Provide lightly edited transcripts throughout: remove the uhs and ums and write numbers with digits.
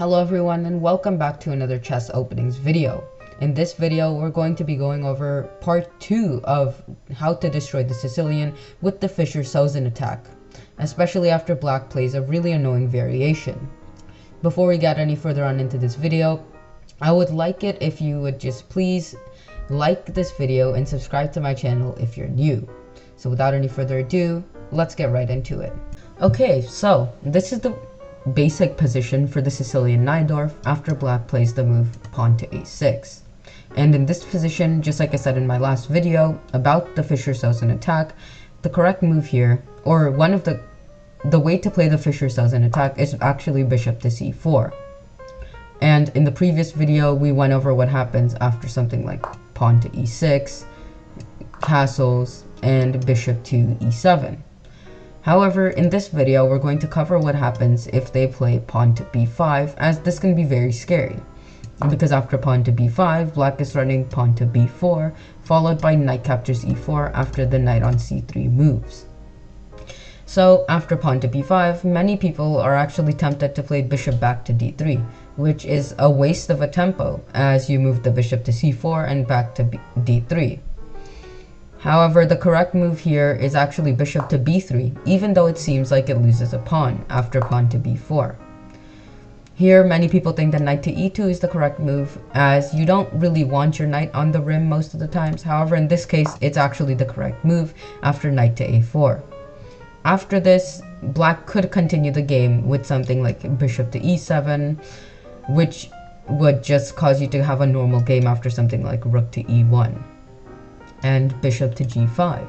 Hello everyone and welcome back to another chess openings video. In this video we're going to be going over part 2 of how to destroy the Sicilian with the Fischer-Sozin attack, especially after black plays a really annoying variation. Before we get any further on into this video, I would like it if you would just please like this video and subscribe to my channel if you're new. So without any further ado, let's get right into it. Okay, so this is the basic position for the Sicilian Najdorf after black plays the move pawn to a6. And in this position, just like I said in my last video about the Fischer-Sozin attack, the correct move here, or one of the way to play the Fischer-Sozin attack is actually bishop to c4. And in the previous video, we went over what happens after something like pawn to e6, castles, and bishop to e7. However, in this video, we're going to cover what happens if they play pawn to b5, as this can be very scary. Because after pawn to b5, black is running pawn to b4, followed by knight captures e4 after the knight on c3 moves. So after pawn to b5, many people are actually tempted to play bishop back to d3, which is a waste of a tempo, as you move the bishop to c4 and back to d3. However, the correct move here is actually bishop to b3, even though it seems like it loses a pawn after pawn to b4. Here, many people think that knight to e2 is the correct move, as you don't really want your knight on the rim most of the times. However, in this case, it's actually the correct move after knight to a4. After this, black could continue the game with something like bishop to e7, which would just cause you to have a normal game after something like rook to e1. And bishop to g5.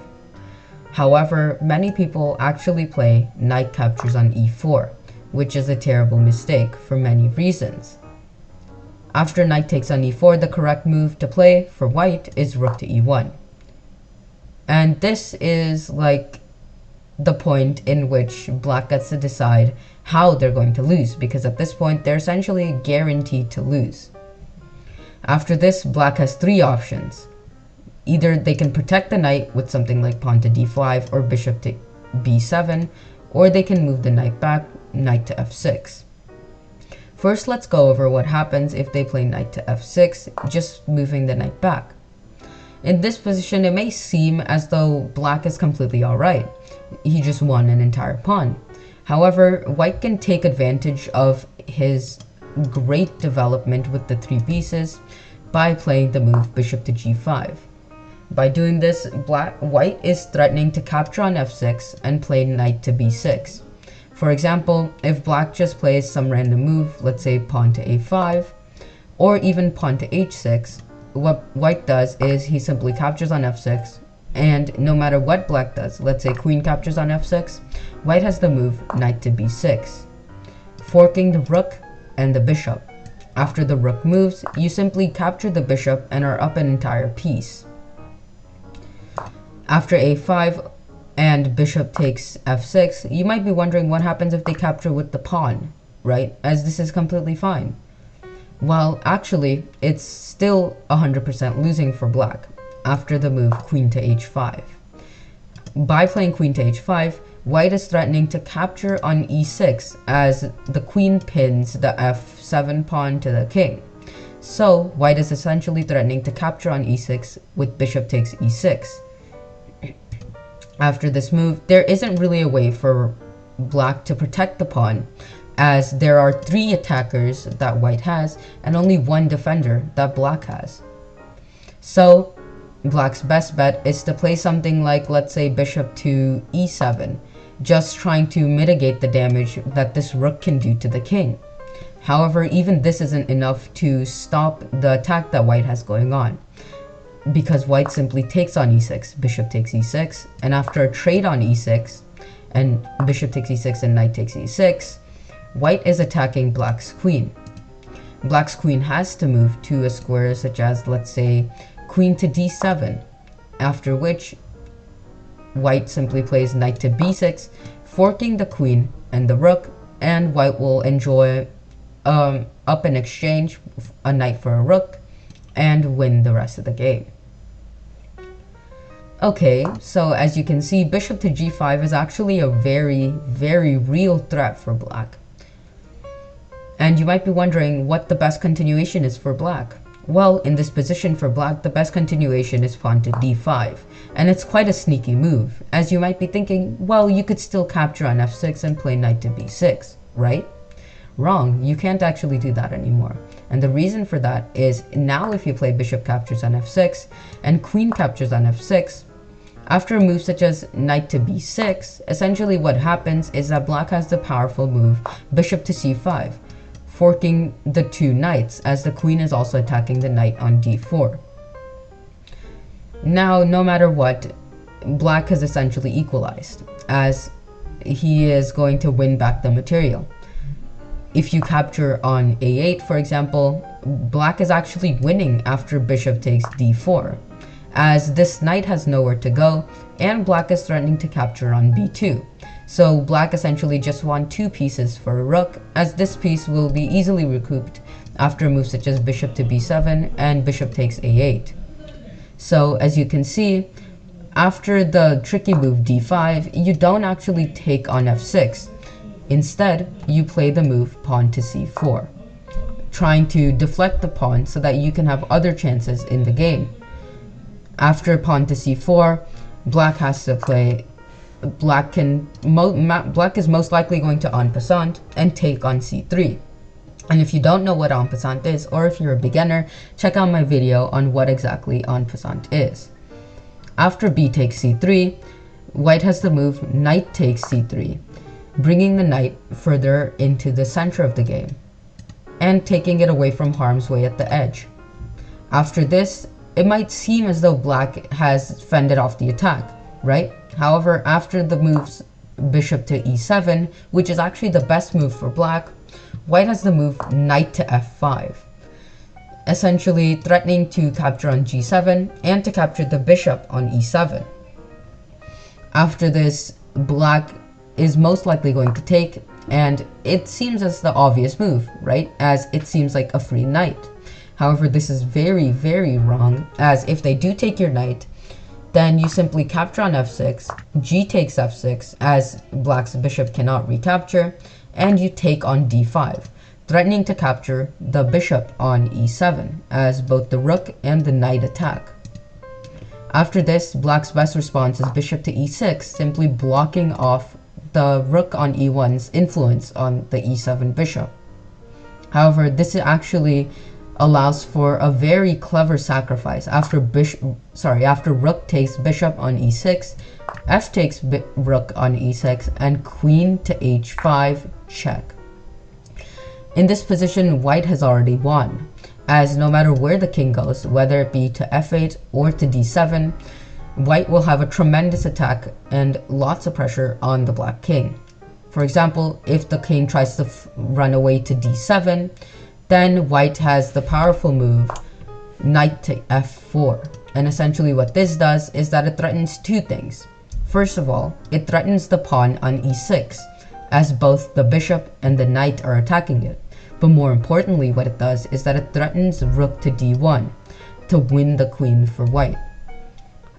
However, many people actually play knight captures on e4, which is a terrible mistake for many reasons. After knight takes on e4, the correct move to play for white is rook to e1. And this is like the point in which black gets to decide how they're going to lose, because at this point they're essentially guaranteed to lose. After this, black has three options. Either they can protect the knight with something like pawn to d5 or bishop to b7, or they can move the knight back, knight to f6. First, let's go over what happens if they play knight to f6, just moving the knight back. In this position, it may seem as though black is completely alright. He just won an entire pawn. However, white can take advantage of his great development with the three pieces by playing the move bishop to g5. By doing this, white is threatening to capture on f6 and play knight to b6. For example, if black just plays some random move, let's say pawn to a5, or even pawn to h6, what white does is he simply captures on f6, and no matter what black does, let's say queen captures on f6, white has the move knight to b6, forking the rook and the bishop. After the rook moves, you simply capture the bishop and are up an entire piece. After a5 and bishop takes f6, you might be wondering what happens if they capture with the pawn, right? As this is completely fine. Well, actually, it's still 100% losing for black after the move queen to h5. By playing queen to h5, white is threatening to capture on e6 as the queen pins the f7 pawn to the king. So, white is essentially threatening to capture on e6 with bishop takes e6. After this move, there isn't really a way for black to protect the pawn, as there are three attackers that white has and only one defender that black has. So black's best bet is to play something like, let's say, bishop to e7, just trying to mitigate the damage that this rook can do to the king. However, even this isn't enough to stop the attack that white has going on, because white simply takes on e6, bishop takes e6, and after a trade on e6, and bishop takes e6 and knight takes e6, white is attacking black's queen. Black's queen has to move to a square such as, let's say, queen to d7, after which white simply plays knight to b6, forking the queen and the rook, and white will enjoy up in exchange a knight for a rook and win the rest of the game. Okay, so as you can see, bishop to g5 is actually a very, very real threat for black. And you might be wondering what the best continuation is for black. Well, in this position for black, the best continuation is pawn to d5, and it's quite a sneaky move, as you might be thinking, well, you could still capture on f6 and play knight to b6, right? Wrong, you can't actually do that anymore. And the reason for that is now if you play bishop captures on f6 and queen captures on f6, after a move such as knight to b6, essentially what happens is that black has the powerful move bishop to c5, forking the two knights, as the queen is also attacking the knight on d4. Now, no matter what, black has essentially equalized, as he is going to win back the material. If you capture on a8, for example, black is actually winning after bishop takes d4, as this knight has nowhere to go, and black is threatening to capture on b2. So black essentially just won two pieces for a rook, as this piece will be easily recouped after moves such as bishop to b7 and bishop takes a8. So as you can see, after the tricky move d5, you don't actually take on f6. Instead, you play the move pawn to c4, trying to deflect the pawn so that you can have other chances in the game. After pawn to c4, black has to play. Black is most likely going to en passant and take on c3. And if you don't know what en passant is, or if you're a beginner, check out my video on what exactly en passant is. After b takes c3, white has the move knight takes c3, bringing the knight further into the center of the game and taking it away from harm's way at the edge. After this, it might seem as though black has fended off the attack, right? However, after the moves bishop to e7, which is actually the best move for black, white has the move knight to f5, essentially threatening to capture on g7 and to capture the bishop on e7. After this, black is most likely going to take, and it seems as the obvious move, right? As it seems like a free knight. However, this is very, very wrong, as if they do take your knight, then you simply capture on f6, g takes f6, as black's bishop cannot recapture, and you take on d5, threatening to capture the bishop on e7, as both the rook and the knight attack. After this, black's best response is bishop to e6, simply blocking off the rook on e1's influence on the e7 bishop. However, this actually allows for a very clever sacrifice. After rook takes bishop on e6, f takes rook on e6, and queen to h5 check. In this position, white has already won, as no matter where the king goes, whether it be to f8 or to d7, white will have a tremendous attack and lots of pressure on the black king. For example, if the king tries to run away to d7, then white has the powerful move knight to f4. And essentially what this does is that it threatens two things. First of all, it threatens the pawn on e6, as both the bishop and the knight are attacking it. But more importantly, what it does is that it threatens rook to d1 to win the queen for white.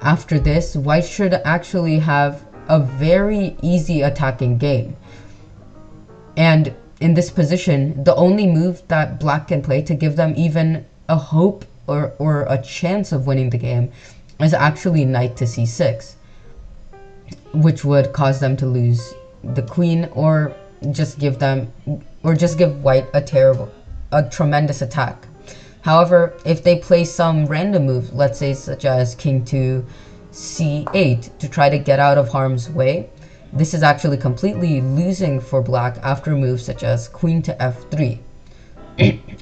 After this, white should actually have a very easy attacking game. And in this position, the only move that black can play to give them even a hope or a chance of winning the game is actually knight to c6, which would cause them to lose the queen, or just give white a tremendous attack. However, if they play some random move, let's say such as king to c8 to try to get out of harm's way, this is actually completely losing for black after moves such as queen to f3.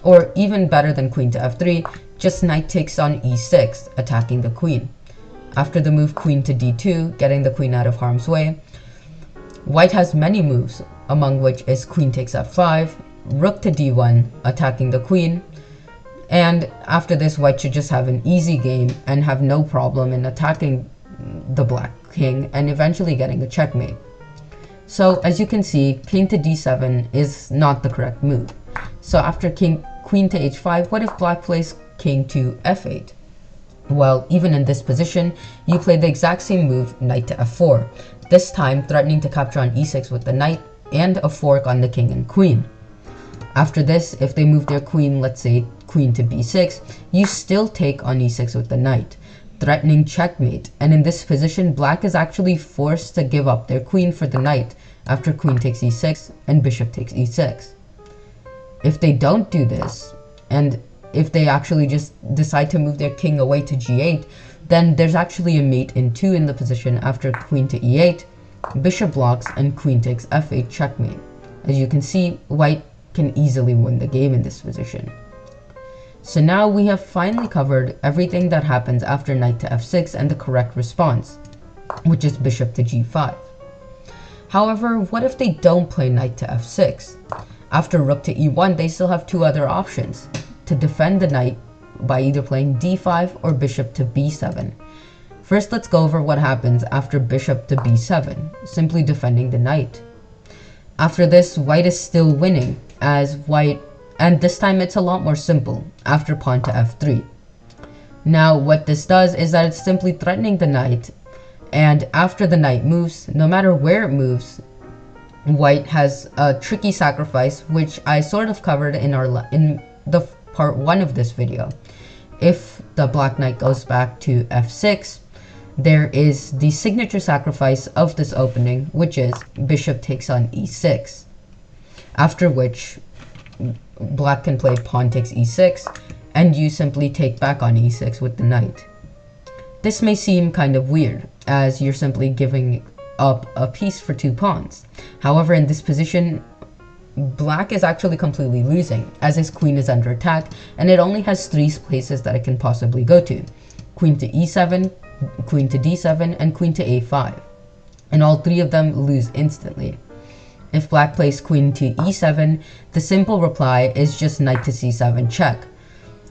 Or even better than queen to f3, just knight takes on e6, attacking the queen. After the move queen to d2, getting the queen out of harm's way, white has many moves, among which is queen takes f5, rook to d1, attacking the queen, and after this, white should just have an easy game and have no problem in attacking the black king and eventually getting a checkmate. So as you can see, king to d7 is not the correct move. So after queen to h5, what if black plays king to f8? Well, even in this position, you play the exact same move, knight to f4, this time threatening to capture on e6 with the knight and a fork on the king and queen. After this, if they move their queen, let's say queen to b6, you still take on e6 with the knight, threatening checkmate. And in this position, black is actually forced to give up their queen for the knight after queen takes e6 and bishop takes e6. If they don't do this, and if they actually just decide to move their king away to g8, then there's actually a mate in 2 in the position after queen to e8, bishop blocks, and queen takes f8 checkmate. As you can see, white can easily win the game in this position. So now we have finally covered everything that happens after knight to f6 and the correct response, which is bishop to g5. However, what if they don't play knight to f6? After rook to e1, they still have 2 other options to defend the knight by either playing d5 or bishop to b7. First, let's go over what happens after bishop to b7, simply defending the knight. After this, white is still winning, as white, and this time it's a lot more simple, after pawn to f3. Now, what this does is that it's simply threatening the knight, and after the knight moves, no matter where it moves, white has a tricky sacrifice, which I sort of covered in the part 1 of this video. If the black knight goes back to f6, there is the signature sacrifice of this opening, which is bishop takes on e6. After which, black can play pawn takes e6, and you simply take back on e6 with the knight. This may seem kind of weird, as you're simply giving up a piece for 2 pawns. However, in this position, black is actually completely losing, as his queen is under attack, and it only has 3 places that it can possibly go to: queen to e7, queen to d7, and queen to a5. And all 3 of them lose instantly. If black plays queen to e7, the simple reply is just knight to c7 check,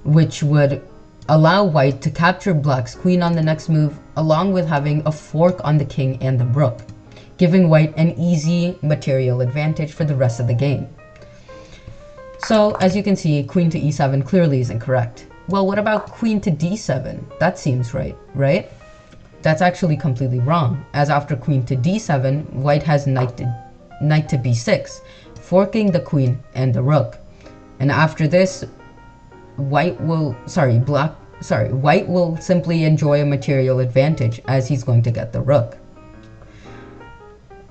which would allow white to capture black's queen on the next move, along with having a fork on the king and the rook, giving white an easy material advantage for the rest of the game. So, as you can see, queen to e7 clearly isn't correct. Well, what about queen to d7? That seems right, right? That's actually completely wrong, as after queen to d7, white has knight to b6, forking the queen and the rook. And after this, white will simply enjoy a material advantage, as he's going to get the rook.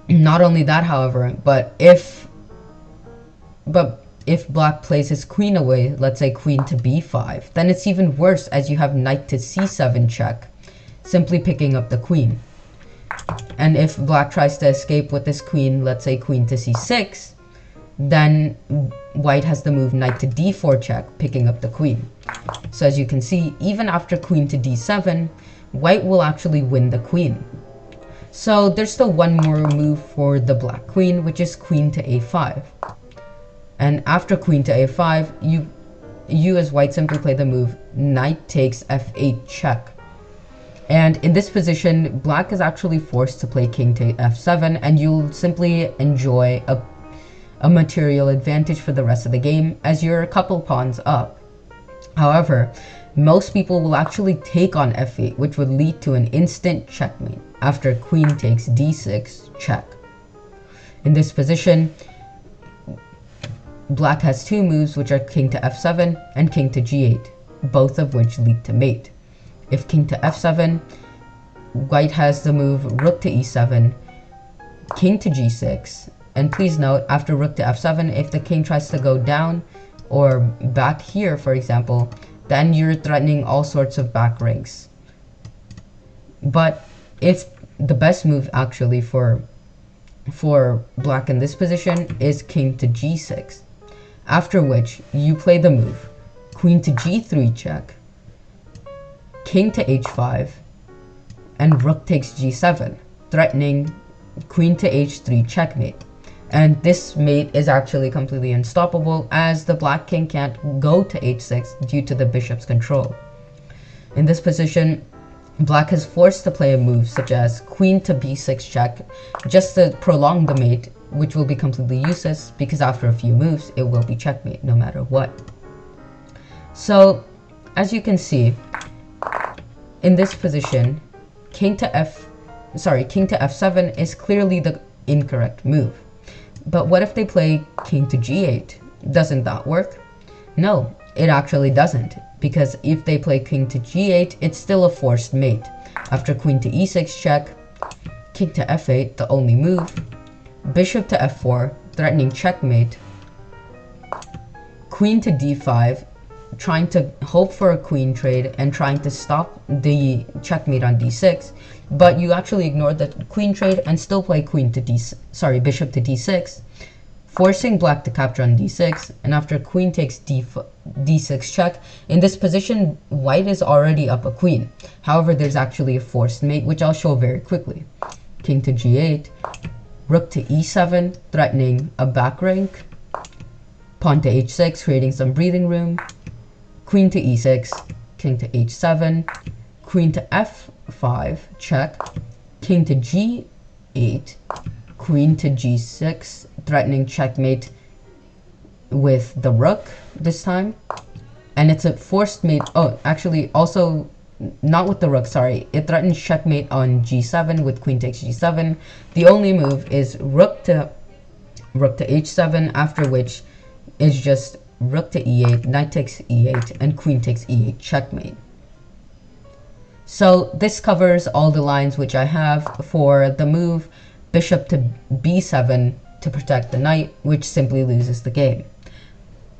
Not only that, however, but if black plays his queen away, let's say queen to b5, then it's even worse, as you have knight to c7 check, simply picking up the queen. And if black tries to escape with this queen, let's say queen to c6, then white has the move knight to d4 check, picking up the queen. So as you can see, even after queen to d7, white will actually win the queen. So there's still one more move for the black queen, which is queen to a5. And after queen to a5, you as white simply play the move knight takes f8 check. And in this position, black is actually forced to play king to f7, and you'll simply enjoy a material advantage for the rest of the game, as you're a couple pawns up. However, most people will actually take on f8, which would lead to an instant checkmate after queen takes d6 check. In this position, black has 2 moves, which are king to f7 and king to g8, both of which lead to mate. If king to f7, white has the move rook to e7, king to g6, and please note, after rook to f7, if the king tries to go down or back here, for example, then you're threatening all sorts of back ranks. But if the best move actually for black in this position is king to g6, after which you play the move queen to g3 check, king to h5, and rook takes g7, threatening queen to h3 checkmate. And this mate is actually completely unstoppable, as the black king can't go to h6 due to the bishop's control. In this position, black is forced to play a move such as queen to b6 check, just to prolong the mate, which will be completely useless because after a few moves it will be checkmate no matter what. So as you can see, in this position, king to f7 is clearly the incorrect move. But what if they play king to g8? Doesn't that work? No, it actually doesn't, because if they play king to g8, it's still a forced mate. After queen to e6 check, king to f8, the only move, bishop to f4, threatening checkmate, queen to d5, trying to hope for a queen trade and trying to stop the checkmate on d6, but you actually ignore the queen trade and still play bishop to d6, forcing black to capture on d6, and after queen takes d6 check, in this position white is already up a queen. However, there's actually a forced mate, which I'll show very quickly. King to g8, rook to e7, threatening a back rank, pawn to h6, creating some breathing room, queen to e6, king to h7, queen to f5, check, king to g8, queen to g6, threatening checkmate with the rook this time. And it's a forced mate. Oh, actually, also not with the rook, sorry. It threatens checkmate on g7 with queen takes g7. The only move is rook to h7, after which is just rook to e8, knight takes e8, and queen takes e8 checkmate. So this covers all the lines which I have for the move bishop to b7 to protect the knight, which simply loses the game.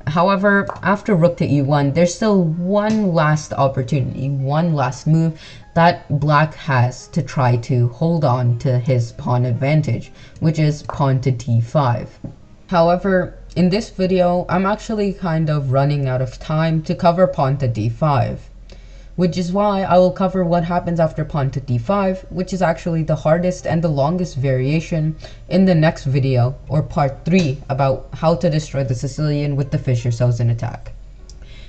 However, after rook to e1, there's still one last opportunity, one last move that black has to try to hold on to his pawn advantage, which is pawn to d5. However, in this video, I'm actually kind of running out of time to cover pawn to d5, which is why I will cover what happens after pawn to d5, which is actually the hardest and the longest variation, in the next video, or part 3, about how to destroy the Sicilian with the Fischer-Sozin attack.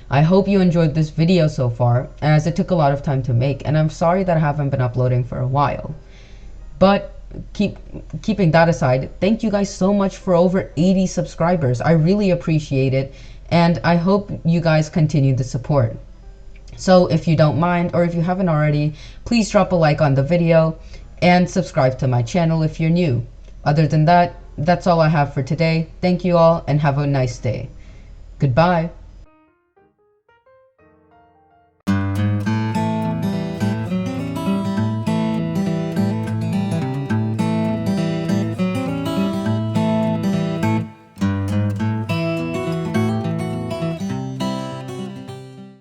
I hope you enjoyed this video so far, as it took a lot of time to make, and I'm sorry that I haven't been uploading for a while. But keeping that aside, thank you guys so much for over 80 subscribers. I really appreciate it, and I hope you guys continue the support. So if you don't mind, or if you haven't already, please drop a like on the video and subscribe to my channel if you're new. Other than that, that's all I have for today. Thank you all and have a nice day. Goodbye.